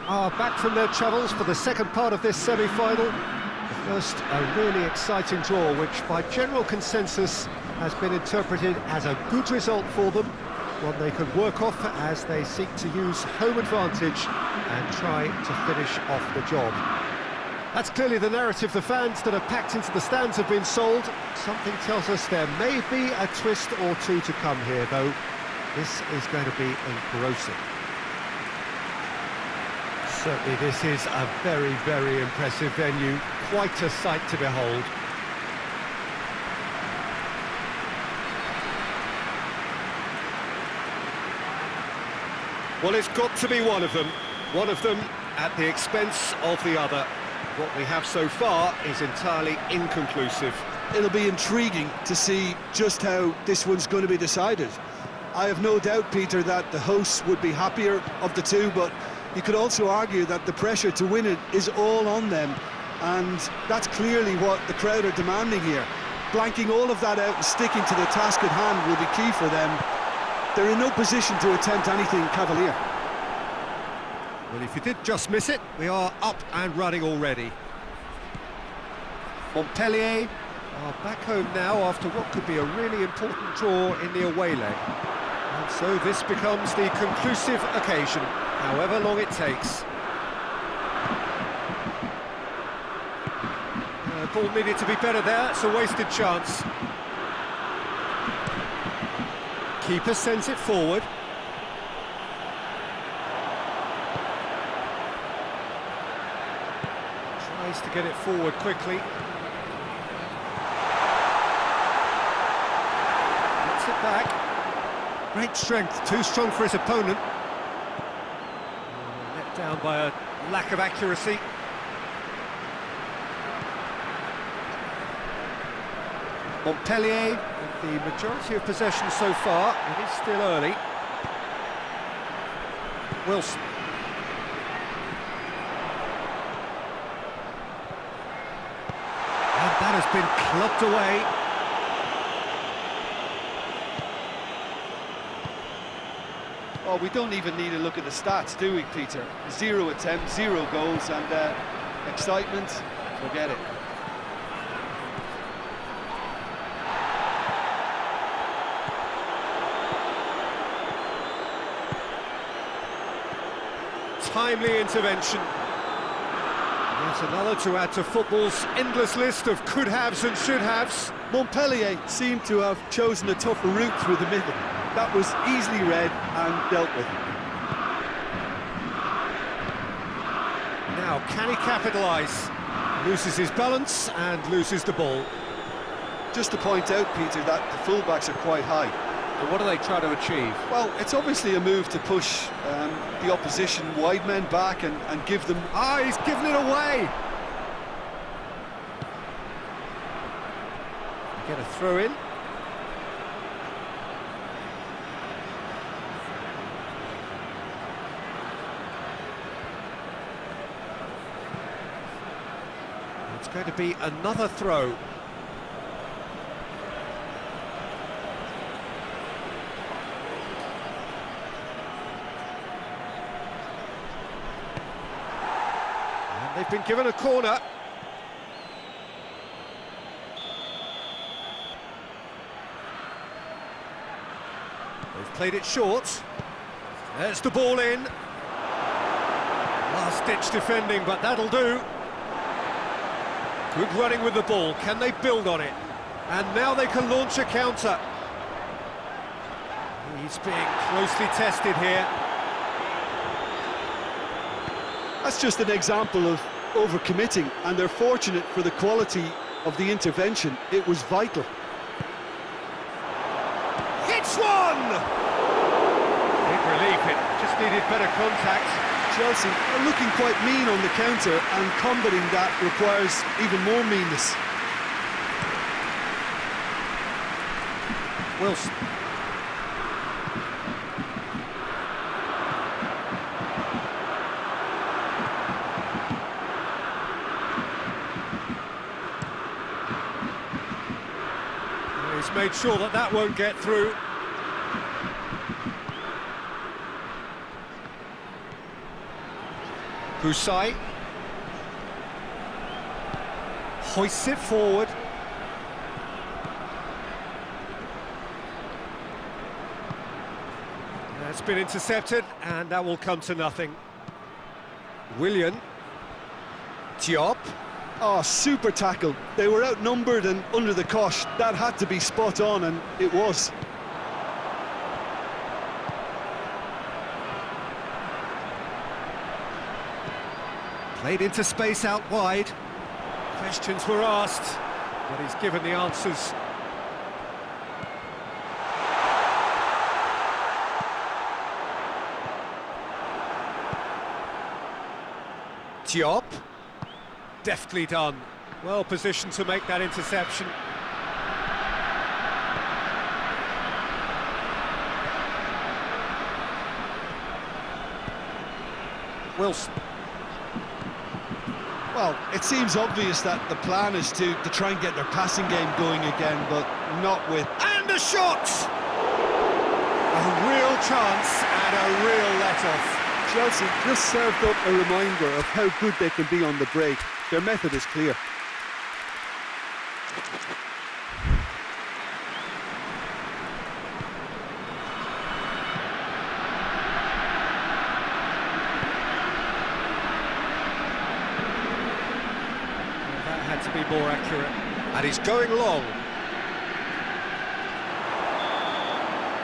are back from their travels for the second part of this semi-final. First, a really exciting draw, which by general consensus has been interpreted as a good result for them, one they could work off as they seek to use home advantage and try to finish off the job. That's clearly the narrative the fans that are packed into the stands have been sold. Something tells us there may be a twist or two to come here, though. This is going to be engrossing. Certainly this is a very, very impressive venue. Quite a sight to behold. Well, it's got to be one of them. One of them at the expense of the other. What we have so far is entirely inconclusive. It'll be intriguing to see just how this one's going to be decided. I have no doubt, Peter, that the hosts would be happier of the two, but you could also argue that the pressure to win it is all on them, and that's clearly what the crowd are demanding here. Blanking all of that out and sticking to the task at hand will be key for them. They're in no position to attempt anything cavalier. Well, if you did just miss it, we are up and running already. Montpellier are back home now after what could be a really important draw in the away leg. And so this becomes the conclusive occasion, however long it takes. Ball needed to be better there, it's a wasted chance. Keeper sends it forward. Tries to get it forward quickly. Gets it back. Great strength, too strong for his opponent. Let down by a lack of accuracy. Montpellier, with the majority of possession so far, it is still early. Wilson. And that has been clubbed away. Oh, we don't even need to look at the stats, do we, Peter? 0 attempts, 0 goals, and excitement, forget it. Timely intervention. Yet another to add to football's endless list of could-haves and should-haves. Montpellier seemed to have chosen a tougher route through the middle. That was easily read and dealt with. Now, can he capitalise? Loses his balance and loses the ball. Just to point out, Peter, that the fullbacks are quite high. But what do they try to achieve? Well, it's obviously a move to push the opposition wide men back and give them... Ah, he's given it away! Get a throw in. It's going to be another throw. They've been given a corner. They've played it short. There's the ball in. Last-ditch defending, but that'll do. Good running with the ball. Can they build on it? And now they can launch a counter. He's being closely tested here. That's just an example of overcommitting, and they're fortunate for the quality of the intervention. It was vital. It's one! In relief, it just needed better contact. Chelsea are looking quite mean on the counter, and combating that requires even more meanness. Wilson. He's made sure that that won't get through. Husai. Hoists it forward. That's been intercepted, and that will come to nothing. Willian. Diop. Oh, super tackle. They were outnumbered and under the cosh. That had to be spot on, and it was. Played into space out wide. Questions were asked, but he's given the answers. Diop. Deftly done. Well positioned to make that interception. Wilson. Well, it seems obvious that the plan is to try and get their passing game going again, but not with... And a shot! A real chance and a real let-off. Chelsea just served up a reminder of how good they can be on the break. Their method is clear. That had to be more accurate. And he's going long.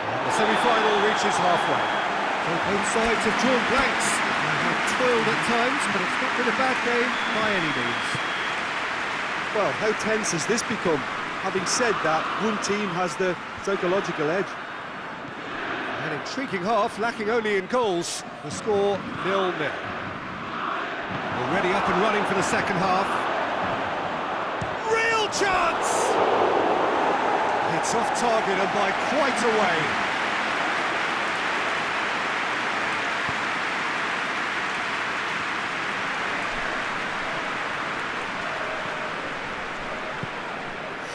And the semi-final reaches halfway. So both sides have drawn blanks. They have toiled at times, but it's not been a bad game by any means. Well, how tense has this become? Having said that, one team has the psychological edge. An intriguing half, lacking only in goals. The score 0-0. Already up and running for the second half. Real chance! It's off target and by quite a way.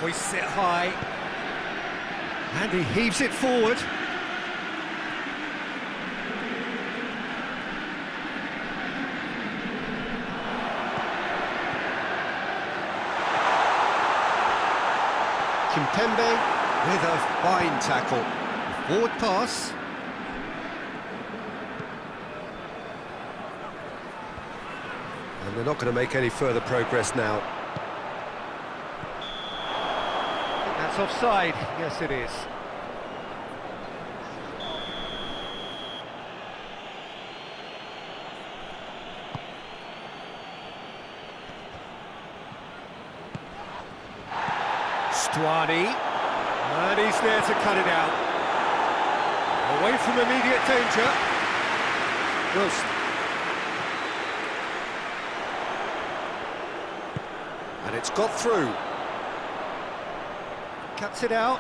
Hoists it high, and he heaves it forward. Kimpembe with a fine tackle. Forward pass. And they're not going to make any further progress now. That's offside. Yes, it is. Stuani, and he's there to cut it out. Away from immediate danger. Wilson. And it's got through. Cuts it out.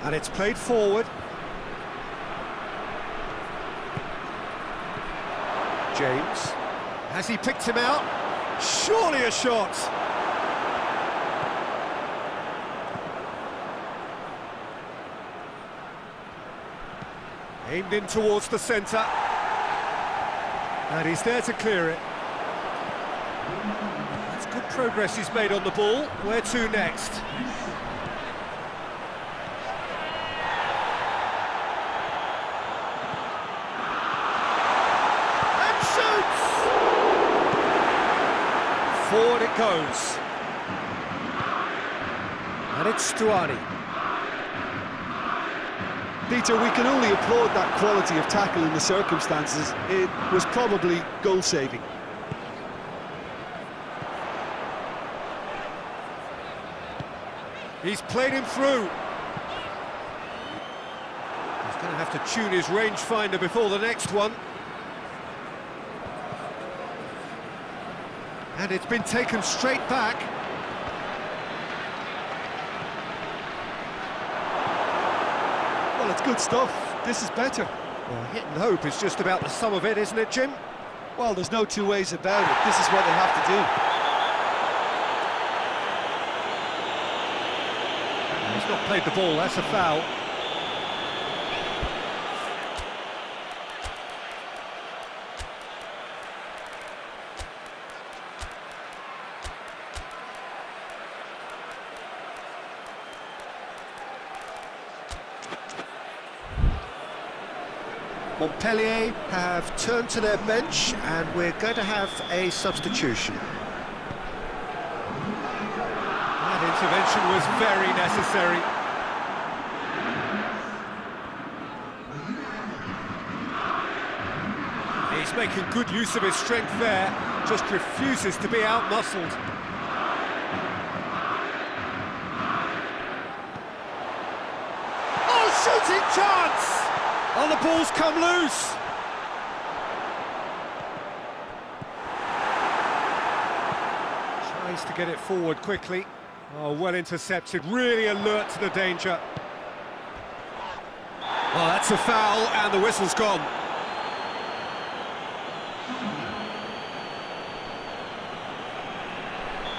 And it's played forward. James. Has he picked him out? Surely a shot! Aimed in towards the centre. And he's there to clear it. That's good progress he's made on the ball. Where to next? Forward it goes. And it's Stuani. Peter, we can only applaud that quality of tackle in the circumstances. It was probably goal-saving. He's played him through. He's going to have to tune his rangefinder before the next one. And it's been taken straight back. Well, it's good stuff. This is better. Well, hit and hope is just about the sum of it, isn't it, Jim? Well, there's no two ways about it. This is what they have to do. He's not played the ball, that's a foul. Montpellier have turned to their bench and we're going to have a substitution. That intervention was very necessary. He's making good use of his strength there, just refuses to be out-muscled. Oh, shooting chance! Oh, the ball's come loose! Tries to get it forward quickly. Oh, well intercepted, really alert to the danger. Oh, that's a foul, and the whistle's gone.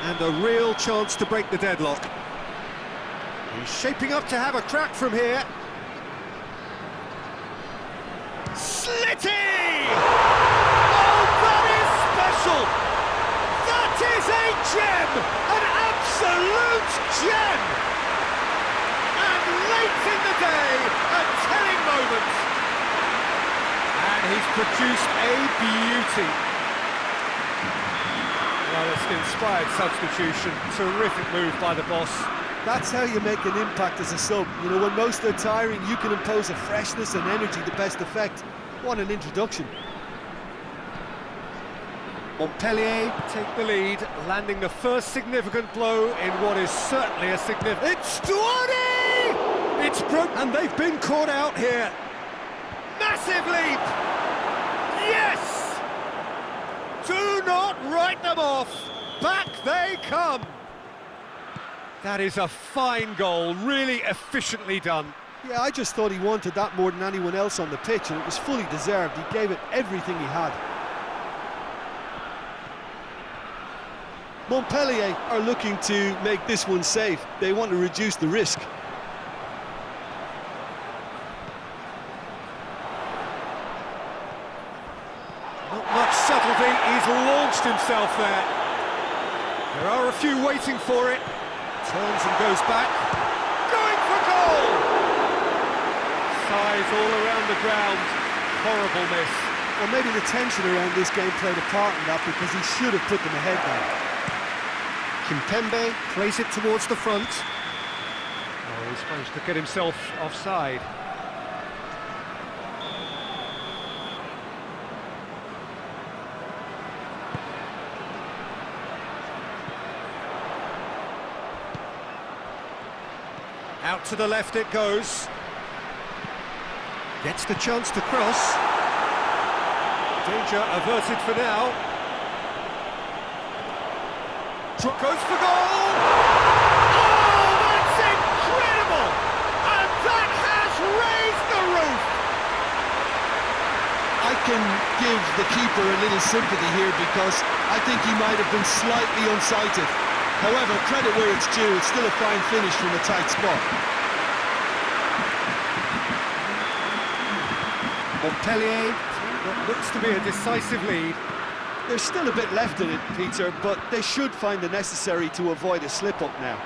And a real chance to break the deadlock. He's shaping up to have a crack from here. Slitty! Oh, that is special! That is a gem! An absolute gem! And late in the day, a telling moment. And he's produced a beauty. Well, it's an inspired substitution. Terrific move by the boss. That's how you make an impact as a sub. You know, when most are tiring, you can impose a freshness and energy to best effect. What an introduction. Montpellier Take the lead, landing the first significant blow in what is certainly a significant... It's 20! It's broke, and they've been caught out here. Massive leap! Yes! Do not write them off. Back they come. That is a fine goal, really efficiently done. Yeah, I just thought he wanted that more than anyone else on the pitch, and it was fully deserved. He gave it everything he had. Montpellier are looking to make this one safe. They want to reduce the risk. Not much subtlety, he's launched himself there. There are a few waiting for it. Turns and goes back. Going for goal! Size all around the ground. Horrible miss. Well, maybe the tension around this game played a part in that, because he should have put them ahead there. Kimpembe plays it towards the front. Oh, he's managed to get himself offside. Out to the left it goes. Gets the chance to cross. Danger averted for now. Goes for goal! Oh, that's incredible! And that has raised the roof! I can give the keeper a little sympathy here, because I think he might have been slightly unsighted. However, credit where it's due, it's still a fine finish from a tight spot. Montpellier, What looks to be a decisive lead. There's still a bit left in it, Peter, but they should find the necessary to avoid a slip-up now.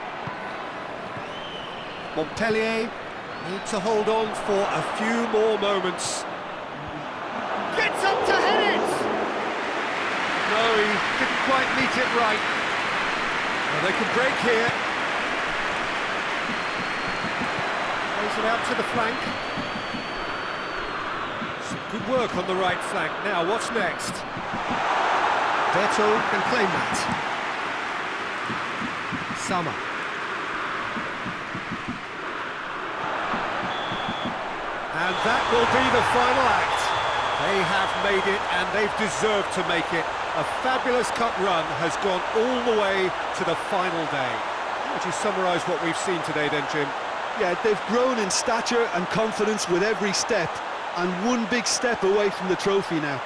Montpellier need to hold on for a few more moments. Gets up to head it! No, he didn't quite meet it right. Well, they can break here. Plays it out to the flank. Some good work on the right flank. Now, what's next? Beto can claim that. Sama. And that will be the final act. They have made it, and they've deserved to make it. A fabulous cup run has gone all the way to the final day. How would you summarise what we've seen today then, Jim? Yeah, they've grown in stature and confidence with every step, and one big step away from the trophy now.